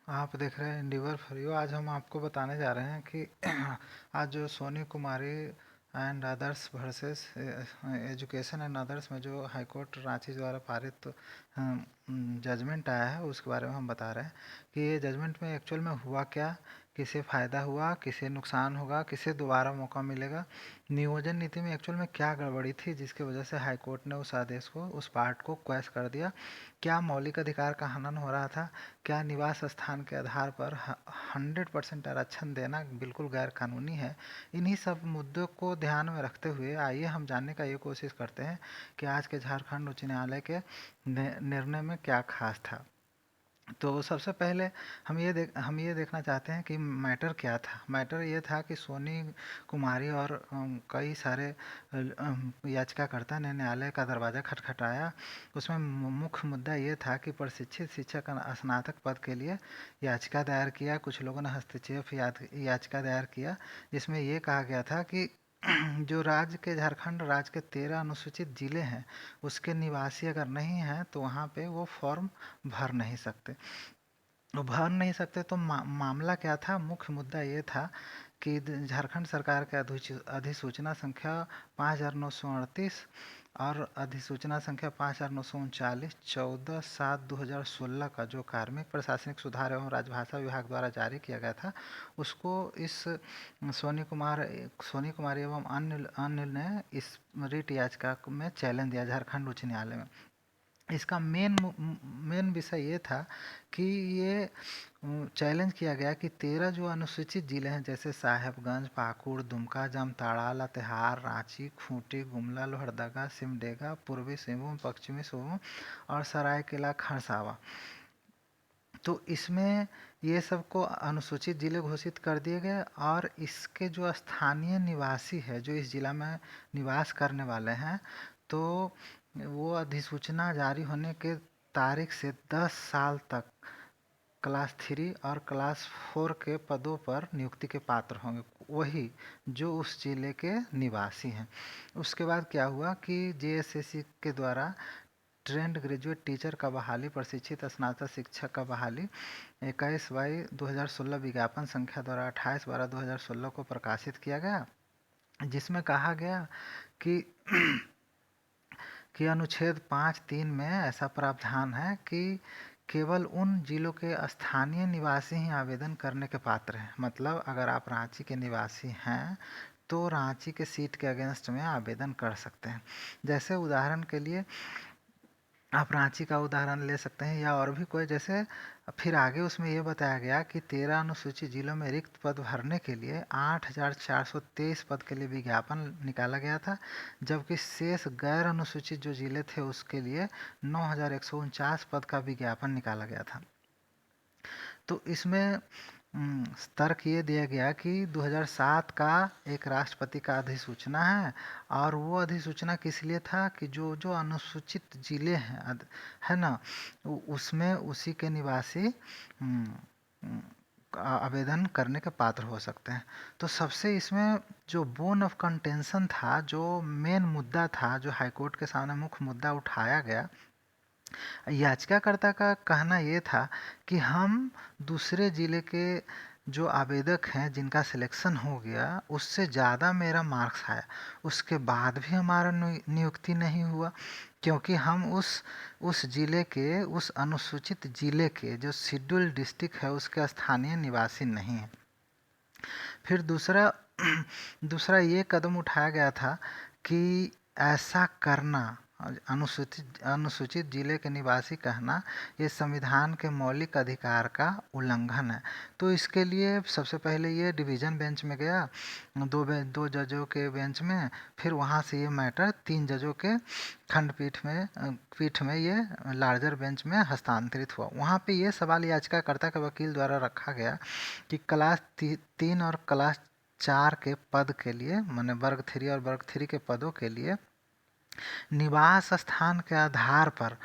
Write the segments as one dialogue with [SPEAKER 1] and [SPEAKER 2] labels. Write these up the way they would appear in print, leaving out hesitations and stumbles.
[SPEAKER 1] आप देख रहे हैं इंडिवर फॉर यू। आज हम आपको बताने जा रहे हैं कि आज जो Soni Kumari and others versus education and others में जो हाई कोर्ट रांची द्वारा पारित जजमेंट आया है उसके बारे में हम बता रहे हैं कि ये जजमेंट में एक्चुअल में हुआ क्या, किसे फ़ायदा हुआ, किसे नुकसान होगा, किसे दोबारा मौका मिलेगा, नियोजन नीति में एक्चुअल में क्या गड़बड़ी थी जिसकी वजह से हाई कोर्ट ने उस आदेश को, उस पार्ट को क्वैश कर दिया, क्या मौलिक अधिकार का हनन हो रहा था, क्या निवास स्थान के आधार पर 100% आरक्षण देना बिल्कुल गैर कानूनी है। इन्हीं सब मुद्दों को ध्यान में रखते हुए आइए हम जानने का ये कोशिश करते हैं कि आज के झारखंड उच्च न्यायालय के निर्णय में क्या खास था। तो सबसे पहले हम ये देखना चाहते हैं कि मैटर क्या था। मैटर ये था कि सोनी कुमारी और कई सारे याचिकाकर्ता ने न्यायालय का दरवाज़ा खटखटाया। उसमें मुख्य मुद्दा ये था कि प्रशिक्षित शिक्षक स्नातक पद के लिए याचिका दायर किया। कुछ लोगों ने हस्तक्षेप याचिका दायर किया, जिसमें ये कहा गया था कि जो राज्य के, झारखंड राज्य के 13 अनुसूचित जिले हैं, उसके निवासी अगर नहीं हैं तो वहाँ पे वो फॉर्म भर नहीं सकते। भर नहीं सकते तो मामला क्या था। मुख्य मुद्दा ये था कि झारखंड सरकार के अधिसूचना संख्या 5938 और अधिसूचना संख्या 5939 14/7/2016 का जो कार्मिक प्रशासनिक सुधार एवं राजभाषा विभाग द्वारा जारी किया गया था, उसको इस सोनी कुमारी एवं अन्य ने इस रिट याचिका में चैलेंज दिया झारखंड उच्च न्यायालय में। इसका मेन विषय ये था कि ये चैलेंज किया गया कि 13 जो अनुसूचित जिले हैं, जैसे साहेबगंज, पाकुड़, दुमका, जामताड़ा, लातेहार, रांची, खूंटी, गुमला, लोहरदगा, सिमडेगा, पूर्वी सिंहभूम, पश्चिमी सिंहभूम और सरायकेला खरसावा, तो इसमें ये सब को अनुसूचित जिले घोषित कर दिए गए। और इसके जो स्थानीय निवासी है, जो इस जिला में निवास करने वाले हैं, तो वो अधिसूचना जारी होने के तारीख से 10 साल तक क्लास 3 और क्लास 4 के पदों पर नियुक्ति के पात्र होंगे, वही जो उस जिले के निवासी हैं। उसके बाद क्या हुआ कि जेएसएससी के द्वारा ट्रेंड ग्रेजुएट टीचर का बहाली, प्रशिक्षित स्नातक शिक्षक का बहाली 21/2016 विज्ञापन संख्या द्वारा 28/12/2016 को प्रकाशित किया गया, जिसमें कहा गया कि अनुच्छेद 5(3) में ऐसा प्रावधान है कि केवल उन जिलों के स्थानीय निवासी ही आवेदन करने के पात्र हैं। मतलब अगर आप रांची के निवासी हैं तो रांची के सीट के अगेंस्ट में आवेदन कर सकते हैं। जैसे उदाहरण के लिए आप रांची का उदाहरण ले सकते हैं या और भी कोई। जैसे फिर आगे उसमें ये बताया गया कि 13 अनुसूचित जिलों में रिक्त पद भरने के लिए 8,423 पद के लिए विज्ञापन निकाला गया था, जबकि शेष गैर अनुसूचित जो जिले थे उसके लिए 9,149 पद का विज्ञापन निकाला गया था। तो इसमें तर्क ये दिया गया कि 2007 का एक राष्ट्रपति का अधिसूचना है, और वो अधिसूचना किस लिए था कि जो जो अनुसूचित जिले हैं, है ना, उसमें उसी के निवासी आवेदन करने के पात्र हो सकते हैं। तो सबसे इसमें जो बोन ऑफ कंटेंशन था, जो मेन मुद्दा था, जो हाईकोर्ट के सामने मुख्य मुद्दा उठाया गया, याचिकाकर्ता का कहना ये था कि हम दूसरे ज़िले के जो आवेदक हैं जिनका सिलेक्शन हो गया, उससे ज़्यादा मेरा मार्क्स आया, उसके बाद भी हमारा नियुक्ति नहीं हुआ, क्योंकि हम उस ज़िले के, उस अनुसूचित ज़िले के जो शेड्यूल डिस्ट्रिक्ट है उसके स्थानीय निवासी नहीं हैं। फिर दूसरा ये कदम उठाया गया था कि ऐसा करना, अनुसूचित जिले के निवासी कहना, ये संविधान के मौलिक अधिकार का उल्लंघन है। तो इसके लिए सबसे पहले ये डिवीज़न बेंच में गया, दो जजों के बेंच में। फिर वहाँ से ये मैटर 3 जजों के पीठ में ये लार्जर बेंच में हस्तांतरित हुआ। वहाँ पे ये सवाल याचिकाकर्ता के वकील द्वारा रखा गया कि क्लास 3 और क्लास 4 के पद के लिए, माने वर्ग 3 और वर्ग 3 के पदों के लिए निवास स्थान के आधार पर,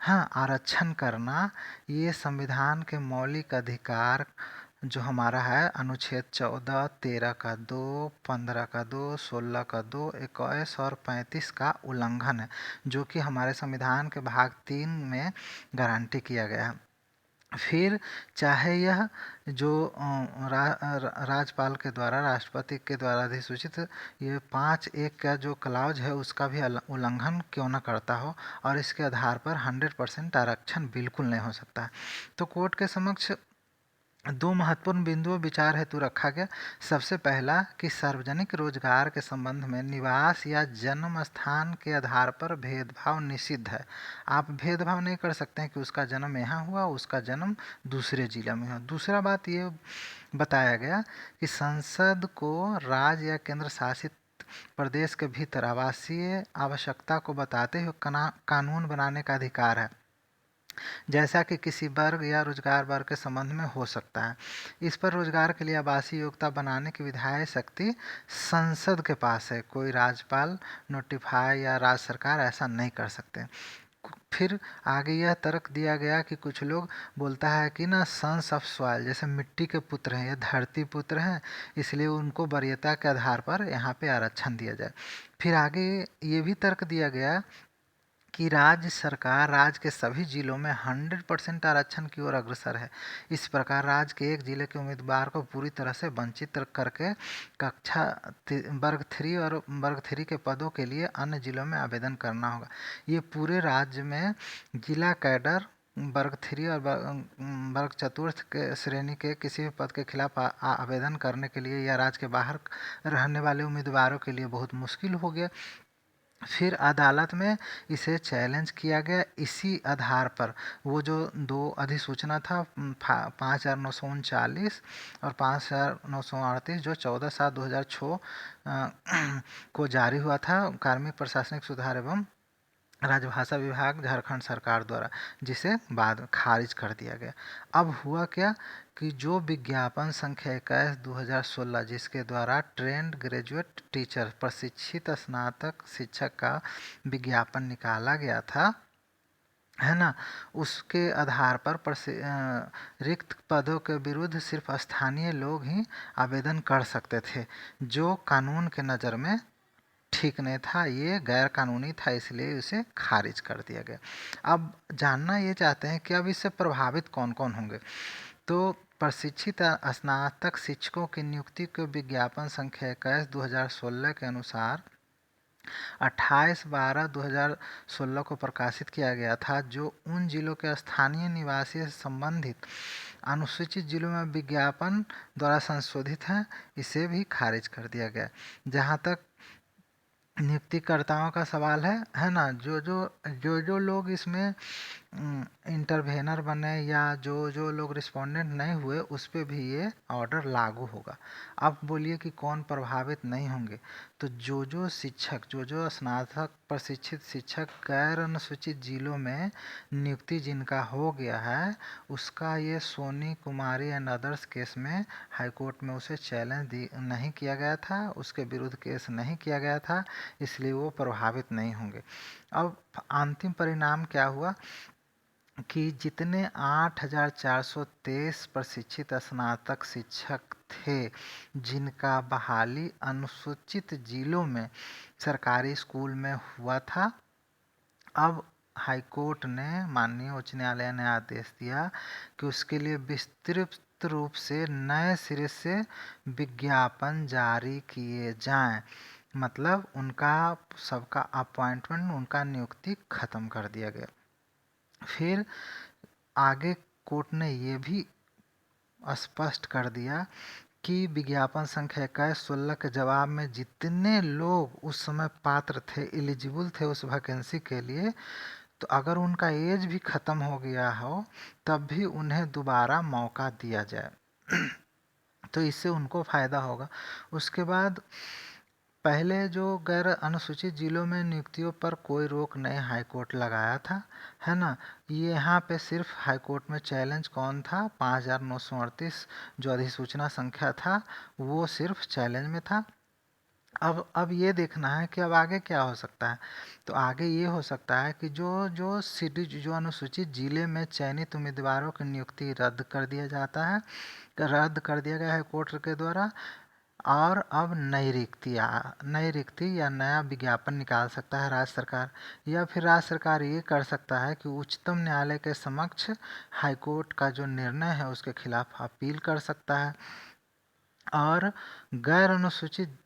[SPEAKER 1] हाँ, आरक्षण करना, ये संविधान के मौलिक अधिकार जो हमारा है अनुच्छेद 14, 13 का 2, 15 का 2, 16 का 2, 21 और 35 का उल्लंघन है, जो कि हमारे संविधान के भाग 3 में गारंटी किया गया है। फिर चाहे यह जो राज्यपाल के द्वारा, राष्ट्रपति के द्वारा अधिसूचित ये 5(1) का जो क्लाउज है उसका भी उल्लंघन क्यों न करता हो, और इसके आधार पर 100% आरक्षण बिल्कुल नहीं हो सकता है। तो कोर्ट के समक्ष दो महत्वपूर्ण बिंदुओं विचार हेतु रखा गया। सबसे पहला कि सार्वजनिक रोजगार के संबंध में निवास या जन्म स्थान के आधार पर भेदभाव निषिद्ध है। आप भेदभाव नहीं कर सकते हैं कि उसका जन्म यहाँ हुआ, उसका जन्म दूसरे जिले में हुआ। दूसरा बात ये बताया गया कि संसद को राज्य या केंद्र शासित प्रदेश के भीतर आवासीय आवश्यकता को बताते हुए कानून बनाने का अधिकार है, जैसा कि किसी वर्ग या रोजगार वर्ग के संबंध में हो सकता है। इस पर रोजगार के लिए आवासीय योग्यता बनाने की विधायी शक्ति संसद के पास है। कोई राज्यपाल नोटिफाई या राज्य सरकार ऐसा नहीं कर सकते। फिर आगे यह तर्क दिया गया कि कुछ लोग बोलता है कि ना सन्स ऑफ सॉइल, जैसे मिट्टी के पुत्र हैं, ये धरती पुत्र हैं, इसलिए उनको वरीयता के आधार पर यहाँ पे आरक्षण दिया जाए। फिर आगे ये भी तर्क दिया गया कि राज्य सरकार राज्य के सभी जिलों में 100% आरक्षण की ओर अग्रसर है। इस प्रकार राज्य के एक जिले के उम्मीदवार को पूरी तरह से वंचित करके कक्षा वर्ग 3 और वर्ग 3 के पदों के लिए अन्य जिलों में आवेदन करना होगा। ये पूरे राज्य में जिला कैडर वर्ग 3 और वर्ग चतुर्थ के श्रेणी के किसी भी पद के खिलाफ आवेदन करने के लिए या राज्य के बाहर रहने वाले उम्मीदवारों के लिए बहुत मुश्किल हो गया। फिर अदालत में इसे चैलेंज किया गया। इसी आधार पर वो जो दो अधिसूचना था 5,939 और 5,938 जो 14/7/2006 को जारी हुआ था कार्मिक प्रशासनिक सुधार एवं राजभाषा विभाग झारखंड सरकार द्वारा, जिसे बाद में खारिज कर दिया गया। अब हुआ क्या कि जो विज्ञापन संख्या 21/2016 जिसके द्वारा ट्रेंड ग्रेजुएट टीचर प्रशिक्षित स्नातक शिक्षक का विज्ञापन निकाला गया था, है ना, उसके आधार पर रिक्त पदों के विरुद्ध सिर्फ स्थानीय लोग ही आवेदन कर सकते थे, जो कानून के नज़र में ठीक नहीं था, ये गैर कानूनी था, इसलिए उसे खारिज कर दिया गया। अब जानना ये चाहते हैं कि अब इससे प्रभावित कौन कौन होंगे। तो प्रशिक्षित स्नातक शिक्षकों की नियुक्ति को विज्ञापन संख्या 21/2016 के अनुसार 28/12/2016 को प्रकाशित किया गया था, जो उन जिलों के स्थानीय निवासी से संबंधित अनुसूचित जिलों में विज्ञापन द्वारा संशोधित हैं, इसे भी खारिज कर दिया गया। जहाँ तक नियुक्तिकर्ताओं का सवाल है ना, जो लोग इसमें इंटरवेनर बने या जो लोग रिस्पोंडेंट नहीं हुए, उस पर भी ये ऑर्डर लागू होगा। अब बोलिए कि कौन प्रभावित नहीं होंगे। तो जो शिक्षक जो स्नातक प्रशिक्षित शिक्षक गैर अनुसूचित जिलों में नियुक्ति जिनका हो गया है, उसका ये Soni Kumari and others case में हाईकोर्ट में उसे चैलेंज नहीं किया गया था, उसके विरुद्ध केस नहीं किया गया था, इसलिए वो प्रभावित नहीं होंगे। अब अंतिम परिणाम क्या हुआ कि जितने 8,423 प्रशिक्षित स्नातक शिक्षक थे जिनका बहाली अनुसूचित जिलों में सरकारी स्कूल में हुआ था, अब हाईकोर्ट ने, माननीय उच्च न्यायालय ने आदेश दिया कि उसके लिए विस्तृत रूप से नए सिरे से विज्ञापन जारी किए जाएं। मतलब उनका सबका अपॉइंटमेंट, उनका नियुक्ति खत्म कर दिया गया। फिर आगे कोर्ट ने ये भी स्पष्ट कर दिया कि विज्ञापन संख्या 21/16 के जवाब में जितने लोग उस समय पात्र थे, एलिजिबल थे उस वैकेंसी के लिए, तो अगर उनका एज भी ख़त्म हो गया हो तब भी उन्हें दोबारा मौका दिया जाए। तो इससे उनको फ़ायदा होगा। उसके बाद पहले जो गैर अनुसूचित जिलों में नियुक्तियों पर कोई रोक नहीं हाईकोर्ट लगाया था, है ना, ये यहाँ पे सिर्फ हाईकोर्ट में चैलेंज कौन था, 5,938 जो अधिसूचना संख्या था, वो सिर्फ चैलेंज में था। अब ये देखना है कि अब आगे क्या हो सकता है। तो आगे ये हो सकता है कि जो अनुसूचित जिले में चयनित उम्मीदवारों की नियुक्ति रद्द कर दिया जाता है, रद्द कर दिया गया है कोर्ट के द्वारा, और अब नई रिक्ति या नया विज्ञापन निकाल सकता है राज्य सरकार, या फिर राज्य सरकार ये कर सकता है कि उच्चतम न्यायालय के समक्ष हाईकोर्ट का जो निर्णय है उसके खिलाफ अपील कर सकता है। और गैर अनुसूचित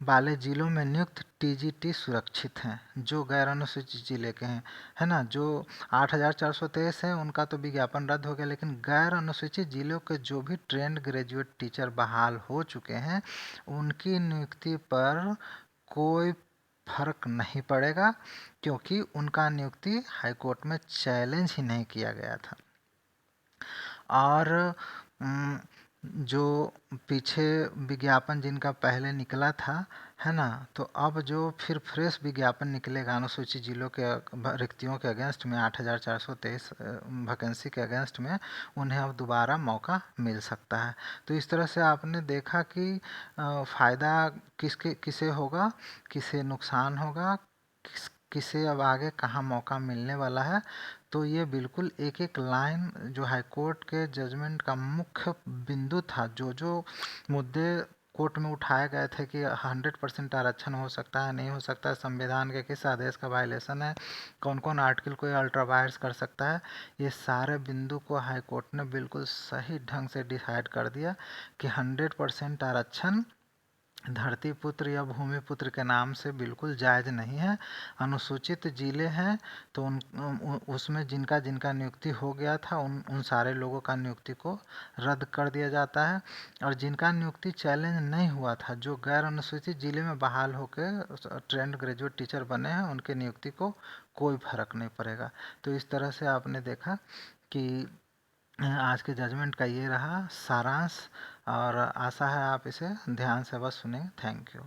[SPEAKER 1] वाले जिलों में नियुक्त टीजीटी सुरक्षित हैं, जो गैर अनुसूचित जिले के हैं, है ना। जो 8,423 है उनका तो विज्ञापन रद्द हो गया, लेकिन गैर अनुसूचित जिलों के जो भी ट्रेंड ग्रेजुएट टीचर बहाल हो चुके हैं उनकी नियुक्ति पर कोई फर्क नहीं पड़ेगा, क्योंकि उनका नियुक्ति हाईकोर्ट में चैलेंज ही नहीं किया गया था। और जो पीछे विज्ञापन जिनका पहले निकला था, है ना, तो अब जो फिर फ्रेश विज्ञापन निकलेगा अनुसूचित जिलों के रिक्तियों के अगेंस्ट में 8,423 वैकेंसी के अगेंस्ट में, उन्हें अब दोबारा मौका मिल सकता है। तो इस तरह से आपने देखा कि फ़ायदा किसे होगा, किसे नुकसान होगा, किसे अब आगे कहाँ मौका मिलने वाला है। तो ये बिल्कुल एक एक लाइन जो हाईकोर्ट के जजमेंट का मुख्य बिंदु था, जो जो मुद्दे कोर्ट में उठाए गए थे कि 100% आरक्षण हो सकता है, नहीं हो सकता है, संविधान के किस आदेश का वायलेशन है, कौन कौन आर्टिकल को अल्ट्रा वायर्स कर सकता है, ये सारे बिंदु को हाईकोर्ट ने बिल्कुल सही ढंग से डिसाइड कर दिया कि 100% आरक्षण धरती पुत्र या भूमिपुत्र के नाम से बिल्कुल जायज़ नहीं है। अनुसूचित जिले हैं तो उसमें जिनका जिनका नियुक्ति हो गया था उन सारे लोगों का नियुक्ति को रद्द कर दिया जाता है। और जिनका नियुक्ति चैलेंज नहीं हुआ था, जो गैर अनुसूचित जिले में बहाल होकर ट्रेंड ग्रेजुएट टीचर बने हैं, उनके नियुक्ति को कोई फर्क नहीं पड़ेगा। तो इस तरह से आपने देखा कि आज के जजमेंट का ये रहा सारांश, और आशा है आप इसे ध्यान से बस सुनें। Thank you.